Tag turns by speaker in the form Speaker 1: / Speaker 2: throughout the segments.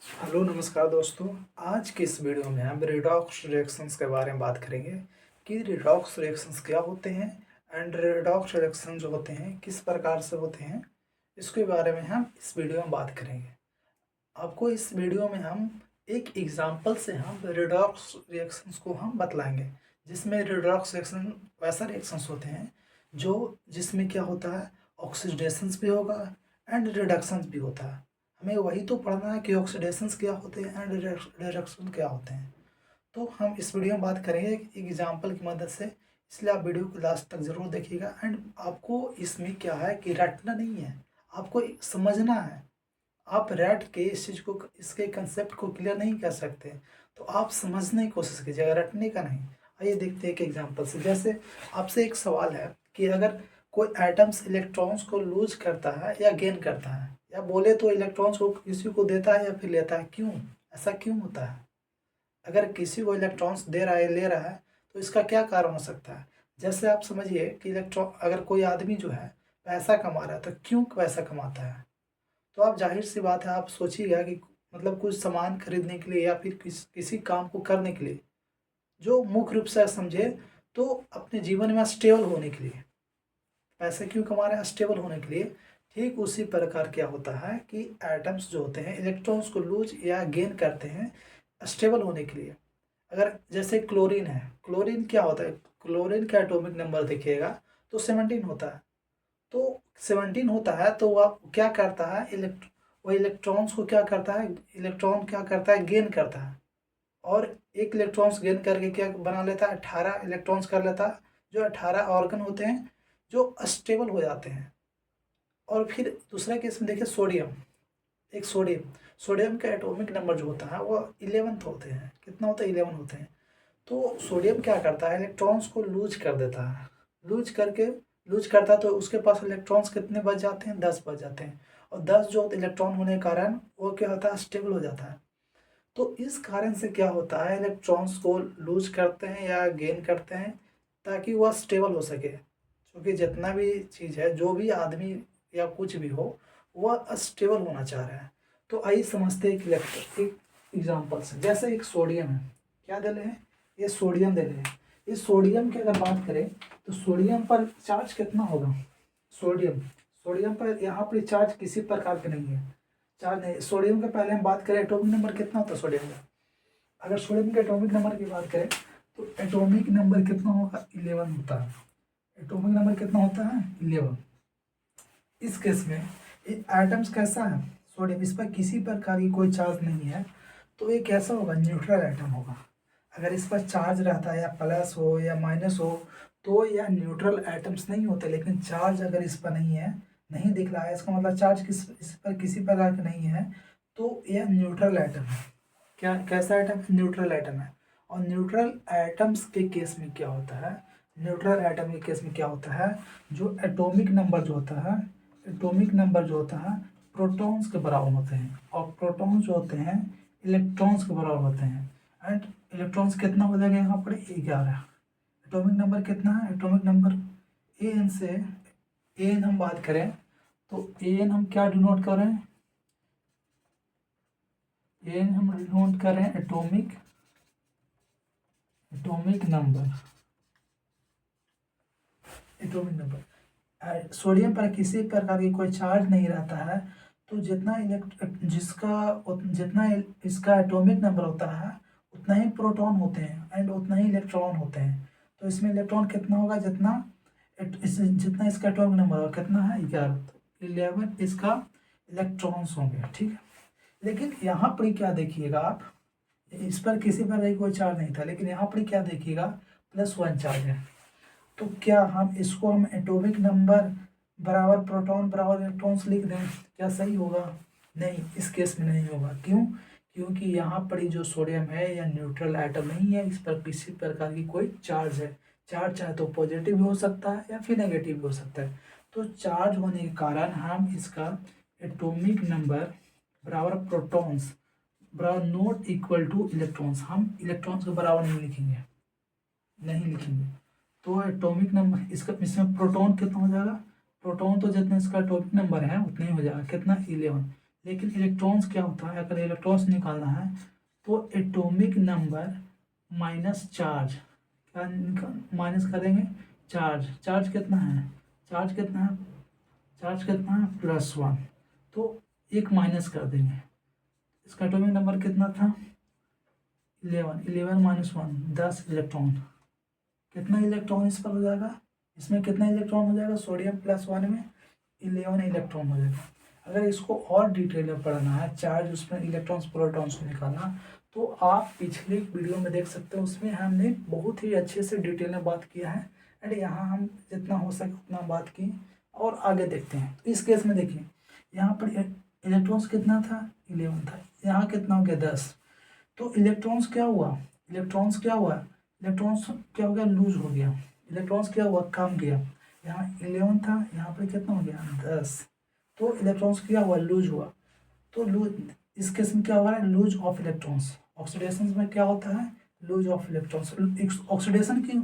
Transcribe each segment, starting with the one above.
Speaker 1: Hello नमस्कार दोस्तों। आज के इस वीडियो में हम रिडॉक्स रिएक्शंस के बारे में बात करेंगे कि रिडॉक्स रिएक्शंस क्या होते हैं एंड रिडॉक्स रिएक्शन जो होते हैं किस प्रकार से होते हैं, इसके बारे में हम इस वीडियो में बात करेंगे। आपको इस वीडियो में हम एक एग्जांपल से हम रिडॉक्स रिएक्शंस को हम बतलाएंगे, जिसमें रिडॉक्स रिएक्शन वैसा रिएक्शंस होते हैं जो जिसमें क्या होता है, ऑक्सीडेशंस भी होगा एंड रिडक्शंस भी होता है। हमें वही तो पढ़ना है कि ऑक्सीडेशंस क्या होते हैं एंड रिडक्शन क्या होते हैं। तो हम इस वीडियो में बात करेंगे एक एग्जाम्पल की मदद से, इसलिए आप वीडियो को लास्ट तक ज़रूर देखिएगा। एंड आपको इसमें क्या है कि रटना नहीं है, आपको समझना है। आप रट के इस चीज़ को, इसके कंसेप्ट को क्लियर नहीं कर सकते, तो आप समझने की कोशिश कीजिएगा, रटने का नहीं। आइए देखते हैं एक एग्जाम्पल से। जैसे आपसे एक सवाल है कि अगर कोई एटम्स इलेक्ट्रॉन्स को लूज करता है या गेन करता है, या बोले तो इलेक्ट्रॉन्स को किसी को देता है या फिर लेता है, क्यों, ऐसा क्यों होता है? अगर किसी को इलेक्ट्रॉन्स दे रहा है, ले रहा है, तो इसका क्या कारण हो सकता है? जैसे आप समझिए कि इलेक्ट्रॉन, अगर कोई आदमी जो है पैसा कमा रहा है, तो क्यों पैसा कमाता है? तो आप जाहिर सी बात है, आप सोचिएगा कि मतलब कुछ सामान खरीदने के लिए या फिर किसी काम को करने के लिए, जो मुख्य रूप से समझे तो अपने जीवन में स्टेबल होने के लिए पैसे क्यों कमा रहे हैं, स्टेबल होने के लिए। ठीक उसी प्रकार क्या होता है कि एटम्स जो होते हैं इलेक्ट्रॉन्स को लूज या गेन करते हैं स्टेबल होने के लिए। अगर जैसे क्लोरीन है, क्लोरीन क्या होता है, क्लोरीन का एटॉमिक नंबर देखिएगा तो 17 होता है। तो 17 होता है तो वह क्या करता है, वो इलेक्ट्रॉन्स को क्या करता है, इलेक्ट्रॉन क्या करता है, गेन करता है। और एक इलेक्ट्रॉन्स गेन करके क्या बना लेता है, 18 इलेक्ट्रॉन्स कर लेता है, जो 18 ऑर्गन होते हैं जो स्टेबल हो जाते हैं। और फिर दूसरा केस में देखिए सोडियम, एक सोडियम, सोडियम का एटॉमिक नंबर जो होता है वो 11 होते हैं। कितना होता है, 11 होते हैं। तो सोडियम क्या करता है, इलेक्ट्रॉन्स को लूज कर देता है। लूज करके, लूज करता है तो उसके पास इलेक्ट्रॉन्स कितने बच जाते हैं, 10 बच जाते हैं। और 10 जो इलेक्ट्रॉन होने के कारण वो क्या होता है, स्टेबल हो जाता है। तो इस कारण से क्या होता है, इलेक्ट्रॉन्स को लूज करते हैं या गेन करते हैं ताकि वह स्टेबल हो सके। क्योंकि जितना भी चीज़ है, जो भी आदमी या कुछ भी हो, वह स्टेबल होना चाह रहा है। तो आइए समझते हैं एक एग्जाम्पल से। जैसे एक सोडियम है, क्या दे रहे हैं, ये सोडियम दे रहे हैं। इस सोडियम की अगर बात करें तो सोडियम पर चार्ज कितना होगा, सोडियम, सोडियम पर यहाँ पर चार्ज किसी प्रकार का नहीं है, चार्ज नहीं। सोडियम का पहले हम बात करें एटॉमिक नंबर कितना होता है सोडियम का। अगर सोडियम के एटॉमिक नंबर की बात करें तो एटॉमिक नंबर कितना होगा, 11 होता है। एटॉमिक नंबर कितना होता है, 11। इस केस में एटम्स कैसा है, सोडियम, इस पर किसी प्रकार की कोई चार्ज नहीं है, तो ये कैसा होगा, न्यूट्रल एटम होगा। अगर इस पर चार्ज रहता है, या प्लस हो या माइनस हो, तो यह न्यूट्रल एटम्स नहीं होते। लेकिन चार्ज अगर इस पर नहीं है, नहीं दिख रहा है, इसका मतलब चार्ज इस पर किसी प्रकार का नहीं है, तो यह न्यूट्रल एटम है। क्या, कैसा एटम, न्यूट्रल एटम है। और न्यूट्रल एटम्स के केस में क्या होता है, न्यूट्रल एटम के केस में क्या होता है, जो एटॉमिक नंबर जो होता है, एटॉमिक नंबर जो होता है प्रोटॉन्स के बराबर होते हैं, और प्रोटॉन्स जो होते हैं इलेक्ट्रॉन्स के बराबर होते हैं। एंड इलेक्ट्रॉन्स कितना हो जाएगा यहाँ पर, 11। एटॉमिक नंबर कितना है, एटॉमिक नंबर एन से, एन हम बात करें तो एन हम क्या डिनोट कर रहे हैं, एन हम डिनोट कर रहे हैं atomic, atomic number, atomic number. Sodium पर किसी प्रकार की कोई चार्ज नहीं रहता है, तो जितना जितना इसका एटॉमिक नंबर होता है उतना ही प्रोटॉन होते हैं एंड उतना ही इलेक्ट्रॉन होते हैं। तो इसमें इलेक्ट्रॉन कितना होगा, जितना इसका एटॉमिक नंबर होगा कितना है, 11, तो 11 इसका इलेक्ट्रॉन्स होंगे, ठीक है। लेकिन यहाँ पर क्या देखिएगा आप, इस पर किसी पर कोई चार्ज नहीं था, लेकिन यहाँ पर क्या देखिएगा, +1 चार्ज है। तो क्या हम इसको हम एटॉमिक नंबर बराबर प्रोटॉन बराबर इलेक्ट्रॉन्स लिख दें, क्या सही होगा? नहीं, इस केस में नहीं होगा। क्यों? क्योंकि यहाँ पर जो सोडियम है यह न्यूट्रल एटम नहीं है, इस पर किसी प्रकार की कोई चार्ज है। चार्ज चाहे तो पॉजिटिव भी हो सकता है या फिर नेगेटिव भी हो सकता है। तो चार्ज होने के कारण हम इसका एटॉमिक नंबर बराबर प्रोटॉन्स बराबर नॉट इक्वल टू इलेक्ट्रॉन्स, हम इलेक्ट्रॉन्स के बराबर नहीं लिखेंगे, नहीं लिखेंगे। तो एटॉमिक नंबर इसका, इसमें प्रोटॉन कितना हो जाएगा, प्रोटॉन तो जितना इसका एटॉमिक नंबर है उतना ही हो जाएगा, कितना, 11। लेकिन इलेक्ट्रॉन्स क्या होता है, अगर इलेक्ट्रॉन्स निकालना है तो एटॉमिक नंबर माइनस चार्ज, क्या माइनस करेंगे, चार्ज, चार्ज कितना है, चार्ज कितना है, चार्ज कितना है +1, तो एक माइनस कर देंगे। इसका एटॉमिक नंबर कितना था 11, 11 - 1 10 इलेक्ट्रॉन। कितना इलेक्ट्रॉन इस पर हो जाएगा, इसमें कितना इलेक्ट्रॉन हो जाएगा, सोडियम +1 में 11 इलेक्ट्रॉन हो जाएगा। अगर इसको और डिटेल में पढ़ना है, चार्ज उसमें इलेक्ट्रॉन्स प्रोटॉन्स को निकालना, तो आप पिछले वीडियो में देख सकते हो, उसमें हमने बहुत ही अच्छे से डिटेल में बात किया है। एंड यहाँ हम जितना हो सके उतना बात की और आगे देखते हैं। तो इस केस में देखिए, यहाँ पर इलेक्ट्रॉन्स कितना था 11 था, यहाँ कितना हो गया 10। तो इलेक्ट्रॉन्स क्या हुआ, इलेक्ट्रॉन्स क्या हुआ, इलेक्ट्रॉन्स क्या हो गया, लूज हो गया, इलेक्ट्रॉन्स क्या हुआ, कम गया। यहाँ 11 था, यहाँ पर कितना हो गया 10। तो इलेक्ट्रॉन्स क्या हुआ, लूज हुआ। तो लूज, इस केस में क्या हो रहा है, लूज ऑफ इलेक्ट्रॉन्स। ऑक्सीडेशन में क्या होता है, लूज ऑफ इलेक्ट्रॉन्स। ऑक्सीडेशन की,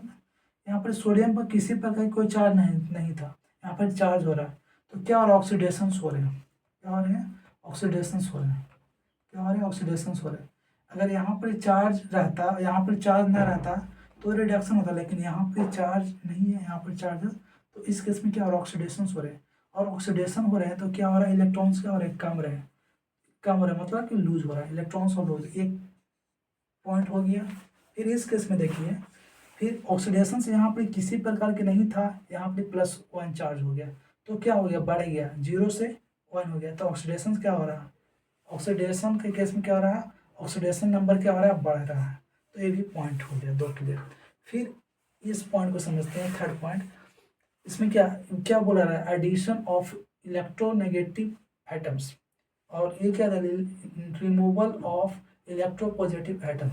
Speaker 1: यहाँ पर सोडियम पर किसी प्रकार कोई चार्ज नहीं था, यहाँ पर चार्ज हो रहा है। तो क्या हो रहा है, ऑक्सीडेशन हो रहे हैं, क्या हो रहे हैं, ऑक्सीडेशन हो रहे हैं, क्या हो रहे हैं, ऑक्सीडेशन हो रहे हैं। अगर यहाँ पर चार्ज रहता, यहाँ पर चार्ज ना रहता तो रिडक्शन होता, लेकिन यहाँ पर चार्ज नहीं है, यहाँ पर चार्ज है। तो इस केस में क्या हो रहा है, ऑक्सीडेशन हो रहे हैं। और ऑक्सीडेशन हो रहे हैं तो क्या हो रहा है, इलेक्ट्रॉन्स क्या हो रहे हैं, कम रहे, कम हो रहा है, मतलब कि लूज हो रहा है, इलेक्ट्रॉन्स और लूज, एक पॉइंट हो गया। फिर इस केस में देखिए, फिर ऑक्सीडेशन से यहाँ पे किसी प्रकार के नहीं था, यहाँ पे +1 चार्ज हो गया, तो क्या हो गया, बढ़ गया, 0 से 1 हो गया। तो ऑक्सीडेशन क्या हो रहा है, ऑक्सीडेशन के केस में क्या हो रहा है, ऑक्सीडेशन नंबर क्या हो रहा है, बढ़ रहा है। तो ये भी पॉइंट हो गया, 2 क्लियर। फिर इस पॉइंट को समझते हैं, थर्ड पॉइंट। इसमें क्या क्या बोला रहा है, एडिशन ऑफ इलेक्ट्रोनेगेटिव एटम्स। और ये क्या था, रिमूवल ऑफ इलेक्ट्रोपॉजिटिव एटम।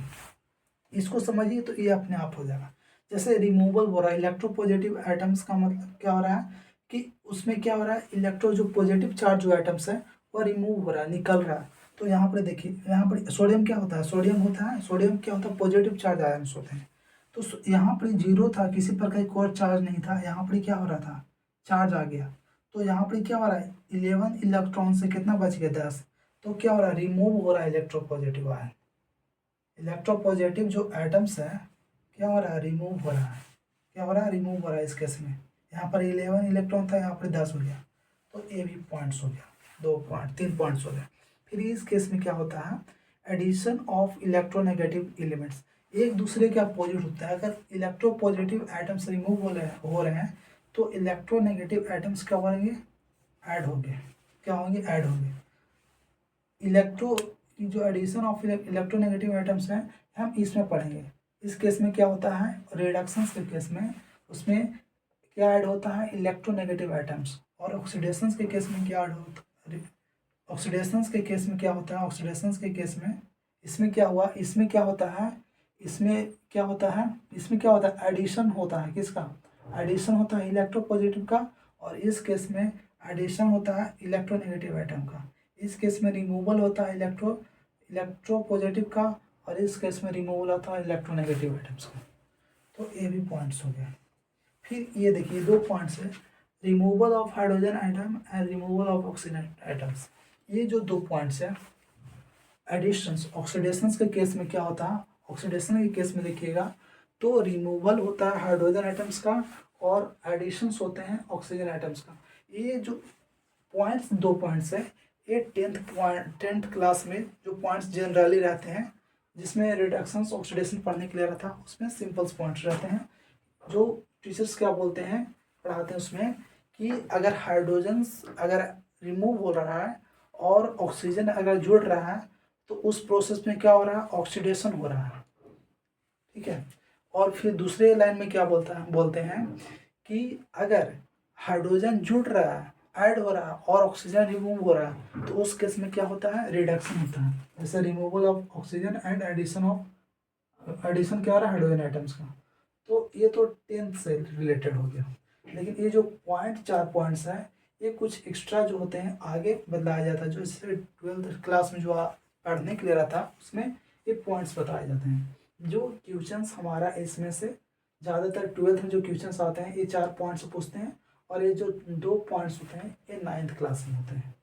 Speaker 1: इसको समझिए तो ये अपने आप हो जाएगा। जैसे रिमूवल हो रहा है इलेक्ट्रोपॉजिटिव एटम्स का मतलब क्या हो रहा है कि उसमें क्या हो रहा है, इलेक्ट्रो जो पॉजिटिव चार्ज जो एटम्स है वो रिमूव हो रहा है, निकल रहा है। तो यहाँ पर देखिए, यहाँ पर सोडियम क्या होता है, सोडियम होता है, सोडियम क्या होता है, पॉजिटिव चार्ज आयन्स होते हैं। तो यहाँ पर 0 था, किसी प्रकार का और चार्ज नहीं था, यहाँ पर क्या हो रहा था, चार्ज आ गया। तो यहाँ पर क्या हो रहा है, 11 इलेक्ट्रॉन से कितना बच गया, 10। तो क्या हो रहा है, रिमूव हो रहा है इलेक्ट्रोपॉजिटिव आयन। इलेक्ट्रोपॉजिटिव जो एटम्स है क्या हो रहा है, रिमूव हो रहा है, क्या हो रहा है, रिमूव हो रहा है। इस केस में यहाँ पर 11 इलेक्ट्रॉन था, यहाँ पर 10 हो गया। तो ये भी पॉइंट्स हो गया, 2 पॉइंट, 3 पॉइंट्स हो गए। फिर इस केस में क्या होता है, एडिशन ऑफ इलेक्ट्रोनेगेटिव एलिमेंट्स, एक दूसरे के अपोजिट होता है। अगर इलेक्ट्रोपॉजिटिव एटम्स रिमूव हो रहे हैं तो इलेक्ट्रोनेगेटिव एटम्स क्या होंगे, ऐड होंगे, क्या होंगे, ऐड होंगे। इलेक्ट्रो जो एडिशन ऑफ इलेक्ट्रोनेगेटिव एटम्स हैं हम इसमें पढ़ेंगे। इस केस में क्या होता है, रिडक्शन के केस में उसमें क्या ऐड होता है, इलेक्ट्रोनेगेटिव एटम्स। और ऑक्सीडेशन के केस में क्या ऐड होता है, ऑक्सीडेशन के केस में क्या होता है, ऑक्सीडेशन के केस में इसमें क्या हुआ, इसमें क्या होता है, इसमें क्या होता है, इसमें क्या होता है, एडिशन होता है, किसका, एडिशन होता है इलेक्ट्रोपॉजिटिव का। और इस केस में एडिशन होता है इलेक्ट्रोनेगेटिव एटम का। इस केस में रिमूवल होता है इलेक्ट्रोपॉजिटिव का, और इस केस में रिमूवल होता है इलेक्ट्रोनेगेटिव एटम्स का। तो ये भी पॉइंट्स हो गए। फिर ये देखिए 2 पॉइंट्स है, removal of hydrogen atom and removal of oxygen atoms. ये जो 2 पॉइंट्स है, एडिशंस ऑक्सीडेशंस के केस में क्या होता है, ऑक्सीडेशन के केस में देखिएगा तो रिमूवल होता है हाइड्रोजन एटम्स का और एडिशंस होते हैं ऑक्सीजन एटम्स का। ये जो पॉइंट्स 2 पॉइंट्स है, ये 10th क्लास में जो पॉइंट्स जनरली रहते हैं, जिसमें रिडक्शंस ऑक्सीडेशन पढ़ने के लिए रहता है, उसमें सिंपल्स पॉइंट्स रहते हैं। जो टीचर्स क्या बोलते हैं, पढ़ाते हैं उसमें कि अगर हाइड्रोजन अगर रिमूव हो रहा है और ऑक्सीजन अगर जुड़ रहा है तो उस प्रोसेस में क्या हो रहा है, ऑक्सीडेशन हो रहा है, ठीक है। और फिर दूसरे लाइन में क्या बोलते हैं कि अगर हाइड्रोजन जुड़ रहा है, ऐड हो रहा है और ऑक्सीजन रिमूव हो रहा है तो उस केस में क्या होता है, रिडक्शन होता है। जैसे removal of oxygen and addition क्या हो रहा है, हाइड्रोजन एटम्स का। तो ये तो 10th से रिलेटेड हो गया। लेकिन ये जो 4 पॉइंट्स हैं, ये कुछ एक्स्ट्रा जो होते हैं आगे बदलाया जाता है। जो इससे 12th क्लास में जो पढ़ने के लिए रहा था उसमें ये पॉइंट्स बताए जाते हैं। जो क्वेश्चंस हमारा इसमें से ज़्यादातर 12th में जो क्वेश्चंस आते हैं ये 4 पॉइंट्स पूछते हैं, और ये जो 2 पॉइंट्स होते हैं ये 9th क्लास में होते हैं।